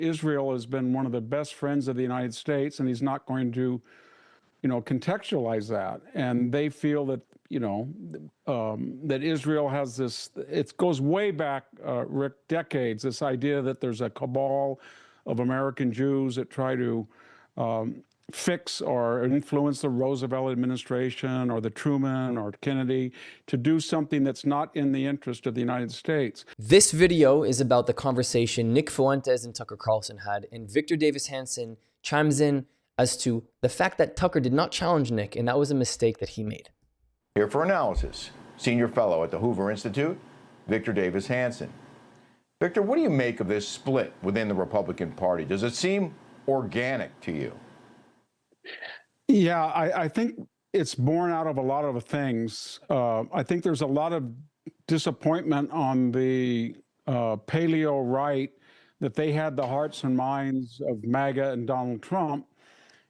Israel has been one of the best friends of the United States, and he's not going to, contextualize that. And they feel that, that Israel has this, it goes way back, Rick, decades, this idea that there's a cabal of American Jews that try to fix or influence the Roosevelt administration or the Truman or Kennedy to do something that's not in the interest of the United States. This video is about the conversation Nick Fuentes and Tucker Carlson had, and Victor Davis Hanson chimes in as to the fact that Tucker did not challenge Nick, and that was a mistake that he made. Here for analysis, senior fellow at the Hoover Institute, Victor Davis Hanson. Victor, what do you make of this split within the Republican Party? Does it seem organic to you? Yeah, I think it's born out of a lot of things. I think there's a lot of disappointment on the paleo right that they had the hearts and minds of MAGA and Donald Trump.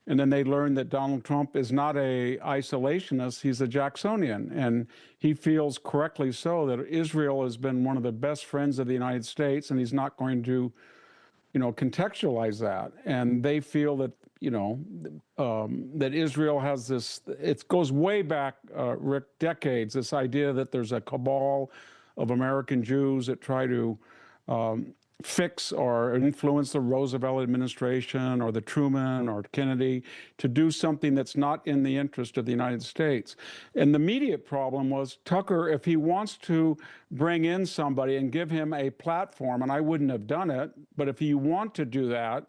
And then they learned that Donald Trump is not a isolationist, he's a Jacksonian. And he feels correctly so that Israel has been one of the best friends of the United States, and he's not going to, contextualize that. And they feel that, that Israel has this, it goes way back, Rick, decades, this idea that there's a cabal of American Jews that try to fix or influence the Roosevelt administration or the Truman or Kennedy to do something that's not in the interest of the United States. And the immediate problem was Tucker, if he wants to bring in somebody and give him a platform, and I wouldn't have done it, but if you want to do that,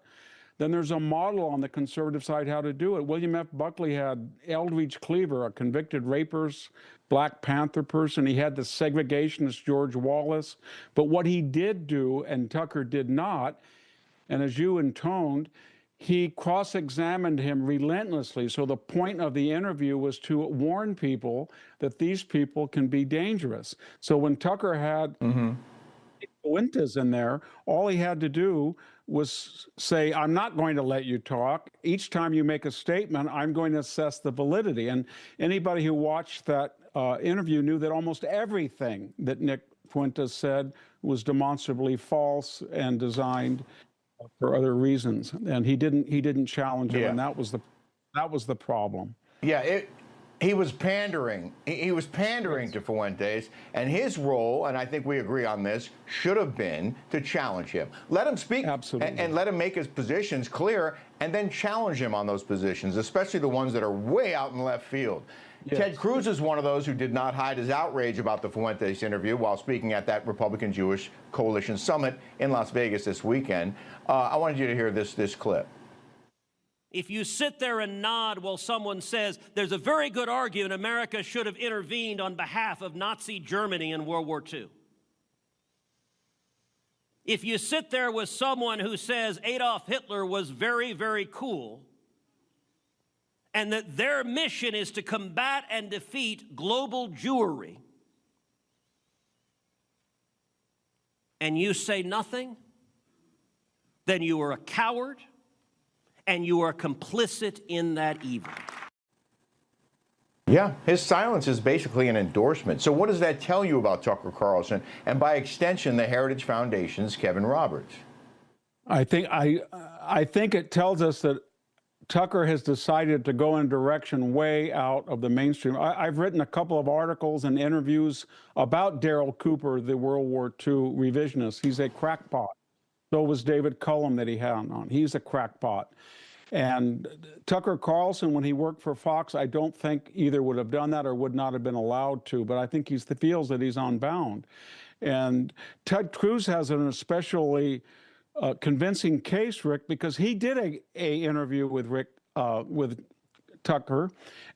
then there's a model on the conservative side how to do it. William F. Buckley had Eldridge Cleaver, a convicted rapist, Black Panther person. He had the segregationist George Wallace. But what he did do, and Tucker did not, and as you intoned, he cross-examined him relentlessly. So the point of the interview was to warn people that these people can be dangerous. So when Tucker had Fuentes in there, all he had to do was say, I'm not going to let you talk. Each time you make a statement, I'm going to assess the validity. And anybody who watched that interview knew that almost everything that Nick Fuentes said was demonstrably false and designed for other reasons. And he didn't challenge it, and that was the problem. Yeah, he was pandering. He was pandering to Fuentes, and his role, and I think we agree on this, should have been to challenge him. Let him speak. Absolutely. And let him make his positions clear, and then challenge him on those positions, especially the ones that are way out in left field. Yes. Ted Cruz is one of those who did not hide his outrage about the Fuentes interview while speaking at that Republican Jewish Coalition Summit in Las Vegas this weekend. I wanted you to hear this clip. If you sit there and nod while someone says there's a very good argument America should have intervened on behalf of Nazi Germany in World War II. If you sit there with someone who says Adolf Hitler was very, very cool, and that their mission is to combat and defeat global Jewry, and you say nothing, then you are a coward, and you are complicit in that evil. Yeah, his silence is basically an endorsement. So what does that tell you about Tucker Carlson and, by extension, the Heritage Foundation's Kevin Roberts? I think it tells us that Tucker has decided to go in a direction way out of the mainstream. I've written a couple of articles and interviews about Darryl Cooper, the World War II revisionist. He's a crackpot. So was David Cullum that he had on. He's a crackpot. And Tucker Carlson, when he worked for Fox, I don't think either would have done that or would not have been allowed to, but I think he feels that he's unbound. And Ted Cruz has an especially convincing case, Rick, because he did a interview with Tucker,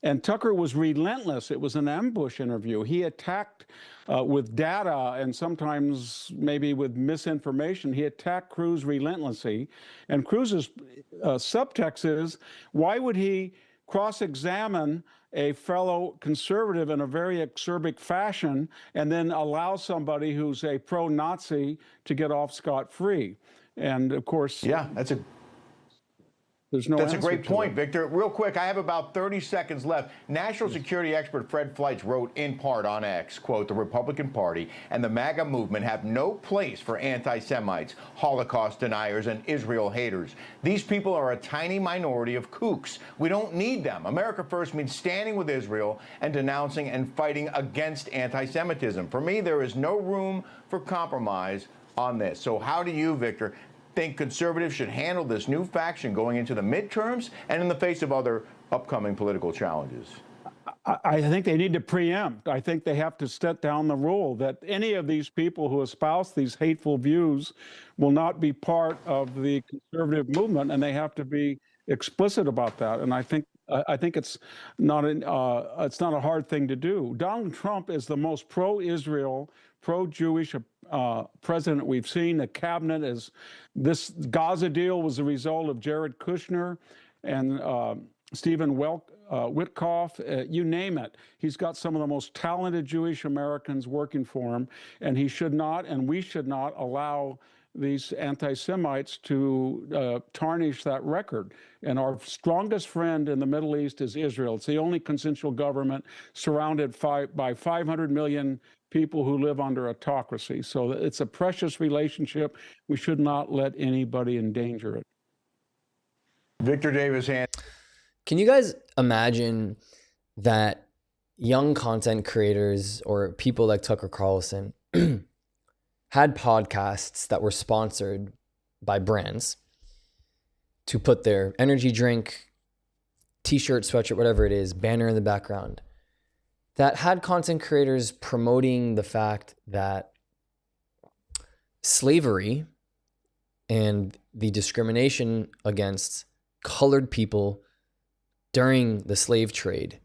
and Tucker was relentless. It was an ambush interview. He attacked with data and sometimes maybe with misinformation. He attacked Cruz relentlessly. And Cruz's subtext is, why would he cross-examine a fellow conservative in a very acerbic fashion and then allow somebody who's a pro-Nazi to get off scot-free? And of course, yeah, that's a There's no That's a answer great to point, it. Victor. Real quick, I have about 30 seconds left. National security expert Fred Fleitz wrote in part on X, quote, "The Republican Party and the MAGA movement have no place for anti-Semites, Holocaust deniers, and Israel haters. These people are a tiny minority of kooks. We don't need them. America First means standing with Israel and denouncing and fighting against anti-Semitism. For me, there is no room for compromise on this." So how do you, Victor, think conservatives should handle this new faction going into the midterms and in the face of other upcoming political challenges? I think they need to preempt. I think they have to set down the rule that any of these people who espouse these hateful views will not be part of the conservative movement, and they have to be explicit about that. And I think it's not a hard thing to do. Donald Trump is the most pro-Israel, pro-Jewish president we've seen. The cabinet is this Gaza deal was the result of Jared Kushner and Stephen Witkoff, you name it. He's got some of the most talented Jewish Americans working for him, and he should not, and we should not allow these anti-Semites to tarnish that record. And our strongest friend in the Middle East is Israel. It's the only consensual government surrounded by 500 million people who live under autocracy. So it's a precious relationship. We should not let anybody endanger it. Victor Davis Hanson. Can you guys imagine that young content creators or people like Tucker Carlson had podcasts that were sponsored by brands to put their energy drink, t-shirt, sweatshirt, whatever it is, banner in the background, that had content creators promoting the fact that slavery and the discrimination against colored people during the slave trade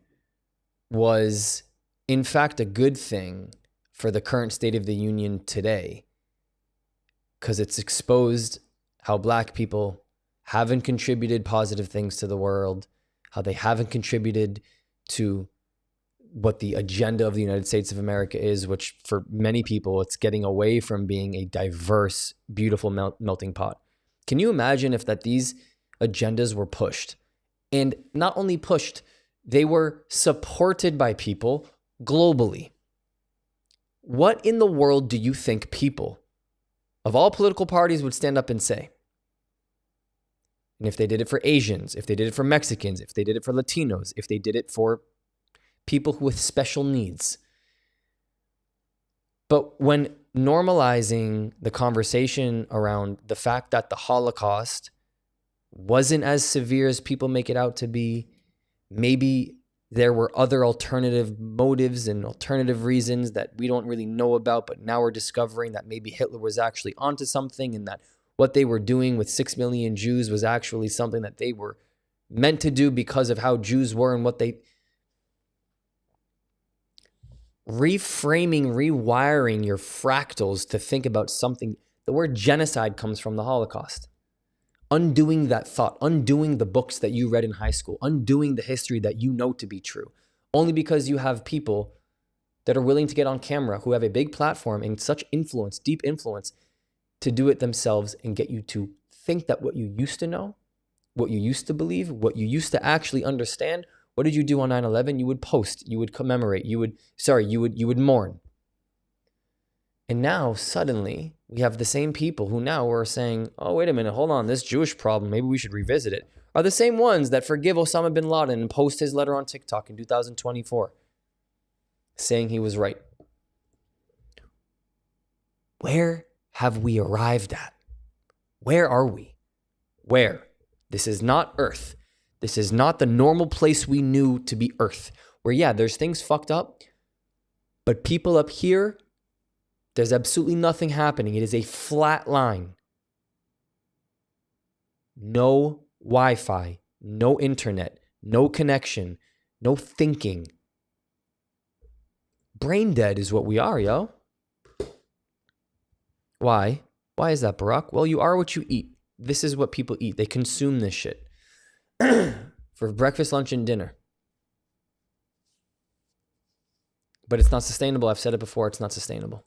was in fact a good thing for the current state of the union today, because it's exposed how black people haven't contributed positive things to the world, how they haven't contributed to what the agenda of the United States of America is, which for many people, it's getting away from being a diverse, beautiful melting pot. Can you imagine if that these agendas were pushed? And not only pushed, they were supported by people globally. What in the world do you think people of all political parties would stand up and say? And if they did it for Asians, if they did it for Mexicans, if they did it for Latinos, if they did it for people with special needs. But when normalizing the conversation around the fact that the Holocaust wasn't as severe as people make it out to be, maybe there were other alternative motives and alternative reasons that we don't really know about, but now we're discovering that maybe Hitler was actually onto something, and that what they were doing with 6 million Jews was actually something that they were meant to do because of how Jews were and what they... Reframing, rewiring your fractals to think about something. The word genocide comes from the Holocaust. Undoing that thought, undoing the books that you read in high school, undoing the history that you know to be true, only because you have people that are willing to get on camera, who have a big platform and such influence, deep influence, to do it themselves and get you to think that what you used to know, what you used to believe, what you used to actually understand. What did you do on 9/11? You would post, you would commemorate, you would mourn. And now suddenly we have the same people who now are saying, oh, wait a minute, hold on, this Jewish problem, maybe we should revisit it, are the same ones that forgive Osama bin Laden and post his letter on TikTok in 2024 saying he was right. Where have we arrived at? Where are we? Where? This is not Earth. This is not the normal place we knew to be Earth, where, yeah, there's things fucked up, but people up here, there's absolutely nothing happening. It is a flat line. No Wi-Fi, no internet, no connection, no thinking. Brain dead is what we are, yo. Why? Why is that, Barack? Well, you are what you eat. This is what people eat. They consume this shit. For breakfast, lunch, and dinner. But it's not sustainable. I've said it before. It's not sustainable.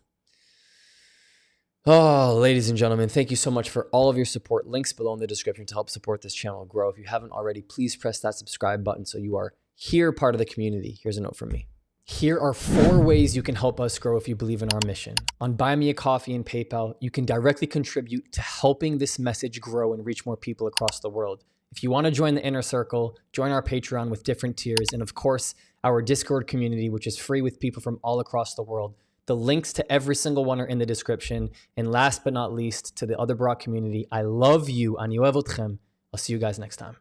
Oh, ladies and gentlemen, thank you so much for all of your support. Links below in the description to help support this channel grow. If you haven't already, please press that subscribe button so you are here, part of the community. Here's a note from me. Here are 4 ways you can help us grow if you believe in our mission. On Buy Me a Coffee and PayPal, you can directly contribute to helping this message grow and reach more people across the world. If you want to join the inner circle, join our Patreon with different tiers, and of course, our Discord community, which is free with people from all across the world. The links to every single one are in the description. And last but not least, to the other Brock community, I love you. Ani ohev otchem. I'll see you guys next time.